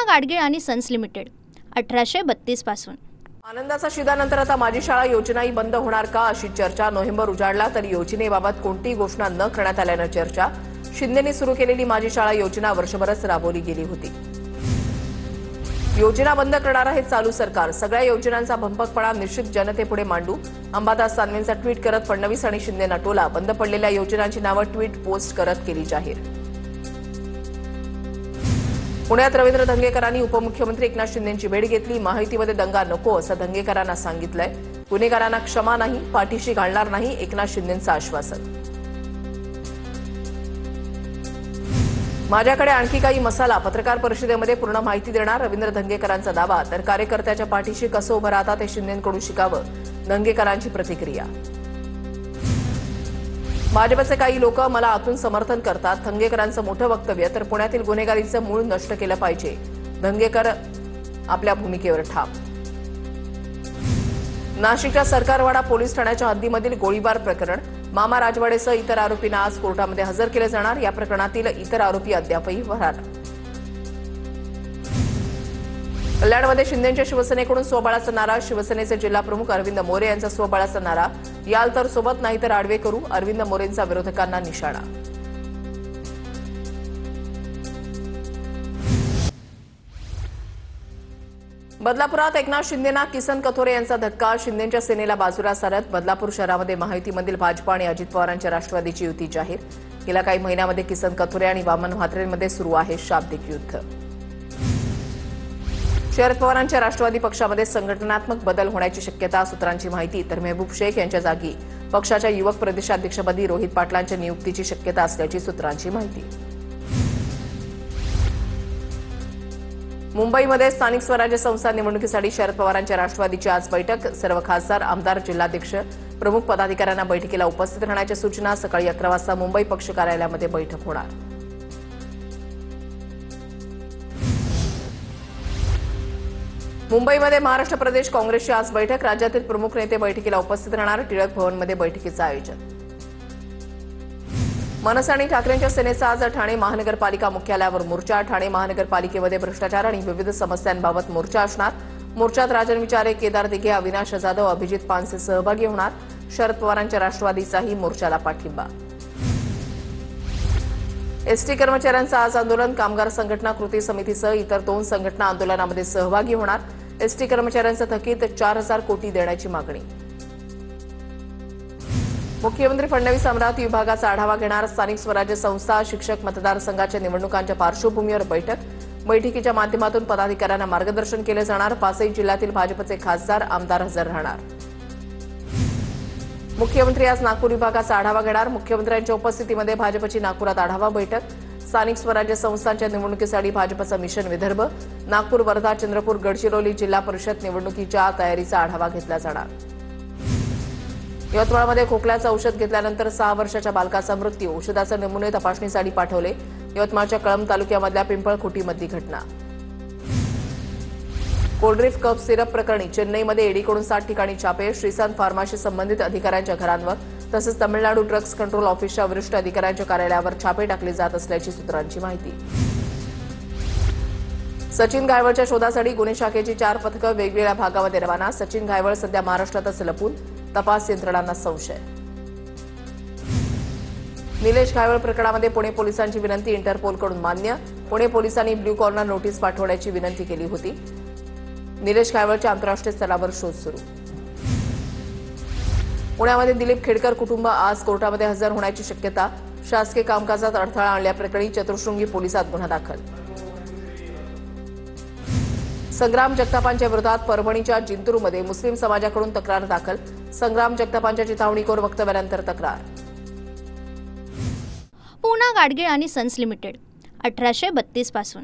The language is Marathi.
पूना गाडगीळ आणि सन्स लिमिटेड 1832 पासून। आनंदाचा शिदानंतर आता माझी शाळा योजनाही बंद होणार का अशी चर्चा। नोव्हेंबर उजाडला तरी योजनेबाबत कोणतीही घोषणा न करण्यात आल्यानं चर्चा। शिंदेंनी सुरू केलेली माझी शाळा योजना वर्षभरच राबवली गेली होती। योजना बंद करणार आहे चालू सरकार। सगळ्या योजनांचा भंपकपणा निश्चित जनतेपुढे मांडू। अंबादास दानवेंचा ट्विट करत फडणवीस आणि शिंदेंना टोला। बंद पडलेल्या योजनांची नावं ट्विट पोस्ट करत केली जाहीर। पुण्यात रवींद्र धंगेकरांनी उपमुख्यमंत्री एकनाथ शिंदेंची भेट घेतली। माहितीमध्ये दंगा नको असं धंगेकरांना सांगितलंय। गुन्हेगारांना क्षमा नाही, पाठीशी घालणार नाही, एकनाथ शिंदेंचं आश्वासन। माझ्याकडे आणखी काही मसाला, पत्रकार परिषदेमध्ये पूर्ण माहिती देणार रवींद्र धंगेकरांचा दावा। तर कार्यकर्त्याच्या पाठीशी कसं उभं राहतात हे शिंदेंकडून शिकावं, धंगेकरांची प्रतिक्रिया। भाजपचे काही लोक मला आतून समर्थन करतात। धंगेकरांचं मोठं वक्तव्य। तर पुण्यातील गुन्हेगारीचं मूळ नष्ट केलं पाहिजे, धंगेकर आपल्या भूमिकेवर ठाम। नाशिकच्या सरकारवाडा पोलीस ठाण्याच्या हद्दीमधील गोळीबार प्रकरण। मामा राजवाडेसह इतर आरोपींना आज कोर्टामध्ये हजर केले जाणार। या प्रकरणातील इतर आरोपी अद्यापही फरार। कल्याणमध्ये शिंदेंच्या शिवसेनेकडून स्वबळाचा नारा। शिवसेनेचे जिल्हाप्रमुख अरविंद मोरे यांचा स्वबळाचा नारा। याल तर सोबत, नाही तर आडवे करू, अरविंद मोरेंचा विरोधकांना निशाणा। बदलापुरात एकनाथ शिंदेंना किसन कथोरे यांचा धक्का। शिंदेंच्या सेनेला बाजूला सारत बदलापूर शहरामध्ये महायुतीमधील भाजपा आणि अजित पवारांच्या राष्ट्रवादीची युती जाहीर। गेल्या काही महिन्यामध्ये किसन कथोरे आणि वामन म्हात्रेंमध्ये सुरू आहे शाब्दिक युद्ध। शरद पवारांच्या राष्ट्रवादी पक्षामध्ये संघटनात्मक बदल होण्याची शक्यता, सूत्रांची माहिती। तर मेहबूब शेख यांच्या जागी पक्षाच्या युवक प्रदेशाध्यक्षपदी रोहित पाटलांच्या नियुक्तीची शक्यता असल्याची सूत्रांची माहिती। मुंबईमध्ये स्थानिक स्वराज्य संस्था निवडणुकीसाठी शरद पवारांच्या राष्ट्रवादीची आज बैठक। सर्व खासदार, आमदार, जिल्हाध्यक्ष, प्रमुख पदाधिकाऱ्यांना बैठकीला उपस्थित राहण्याच्या सूचना। सकाळी 11 वाजता मुंबई पक्ष कार्यालयामध्ये बैठक होणार। मुंबईमध्ये महाराष्ट्र प्रदेश काँग्रेसची आज बैठक। राज्यातील प्रमुख नेते बैठकीला उपस्थित राहणार। टिळक भवनमध्ये बैठकीचं आयोजन। मनसे आणि ठाकरेंच्या सेनेचा आज ठाणे महानगरपालिका मुख्यालयावर मोर्चा। ठाणे महानगरपालिकेमध्ये भ्रष्टाचार आणि विविध समस्यांबाबत मोर्चा असणार। मोर्चात राजन विचारे, केदार दिघे, अविनाश जाधव, अभिजित पानसे सहभागी होणार। शरद पवारांच्या राष्ट्रवादीचाही मोर्चाला पाठिंबा। एसटी कर्मचाऱ्यांचं आज आंदोलन। कामगार संघटना कृती समितीसह इतर 2 संघटना आंदोलनामध्ये सहभागी होणार। एसटी कर्मचाऱ्यांचं थकीत 4,000 कोटी देण्याची मागणी। मुख्यमंत्री फडणवीस अमरावती विभागाचा आढावा घेणार। स्थानिक स्वराज्य संस्था, शिक्षक मतदारसंघाच्या निवडणुकांच्या पार्श्वभूमीवर बैठक। बैठकीच्या माध्यमातून पदाधिकाऱ्यांना मार्गदर्शन केले जाणार। 5 जिल्ह्यातील भाजपचे खासदार, आमदार हजर राहणार। मुख्यमंत्री आज नागपूर विभागाचा आढावा घेणार। मुख्यमंत्र्यांच्या उपस्थितीमध्ये भाजपची नागपुरात आढावा बैठक। स्थानिक स्वराज्य संस्थांच्या निवडणुकीसाठी भाजपचं मिशन विदर्भ। नागपूर, वर्धा, चंद्रपूर, गडचिरोली जिल्हा परिषद निवडणुकीच्या तयारीचा आढावा घेतला जाणार। यवतमाळमध्ये खोकल्याचं औषध घेतल्यानंतर 6 वर्षाच्या बालकाचा मृत्यू। औषधाचे नमुने तपासणीसाठी पाठवले। यवतमाळच्या कळंब तालुक्यामधल्या पिंपळखुटीमधली घटना। कोल्ड्रिफ कफ सिरप प्रकरणी चेन्नईमध्ये ईडीकडून 7 ठिकाणी छापे। श्रीसंत फार्माशी संबंधित अधिकाऱ्यांच्या घरांवर तसंच तामिळनाडू ड्रग्ज कंट्रोल ऑफिसच्या वरिष्ठ अधिकाऱ्यांच्या कार्यालयावर छापे टाकले जात असल्याची सूत्रांची माहिती। सचिन घायवळच्या शोधासाठी गुन्हे शाखेची 4 पथकं वेगवेगळ्या भागामध्ये रवाना। सचिन घायवळ सध्या महाराष्ट्रातच लपून, तपास यंत्रणांना संशय। निलेश घायवळ प्रकरणामध्ये पुणे पोलिसांची विनंती इंटरपोलकडून मान्य। पुणे पोलिसांनी ब्ल्यू कॉर्नर नोटीस पाठवण्याची विनंती केली होती। निलेश घायवळच्या आंतरराष्ट्रीय स्तरावर शोध सुरू। पुण्यामध्ये दिलीप खेडकर कुटुंब आज कोर्टामध्ये हजर होण्याची शक्यता। शासकीय कामकाजात अडथळा आणल्याप्रकरणी चतुशृंगी पोलिसात गुन्हा दाखल। संग्राम जगतापांच्या विरोधात परभणीच्या जिंतूरमध्ये मुस्लिम समाजाकडून तक्रार दाखल। संग्राम जगतापांच्या चिथावणीखोर वक्तव्यानंतर तक्रार। पूना गाडगीळ आणि सन्स लिमिटेड 1832 पासून।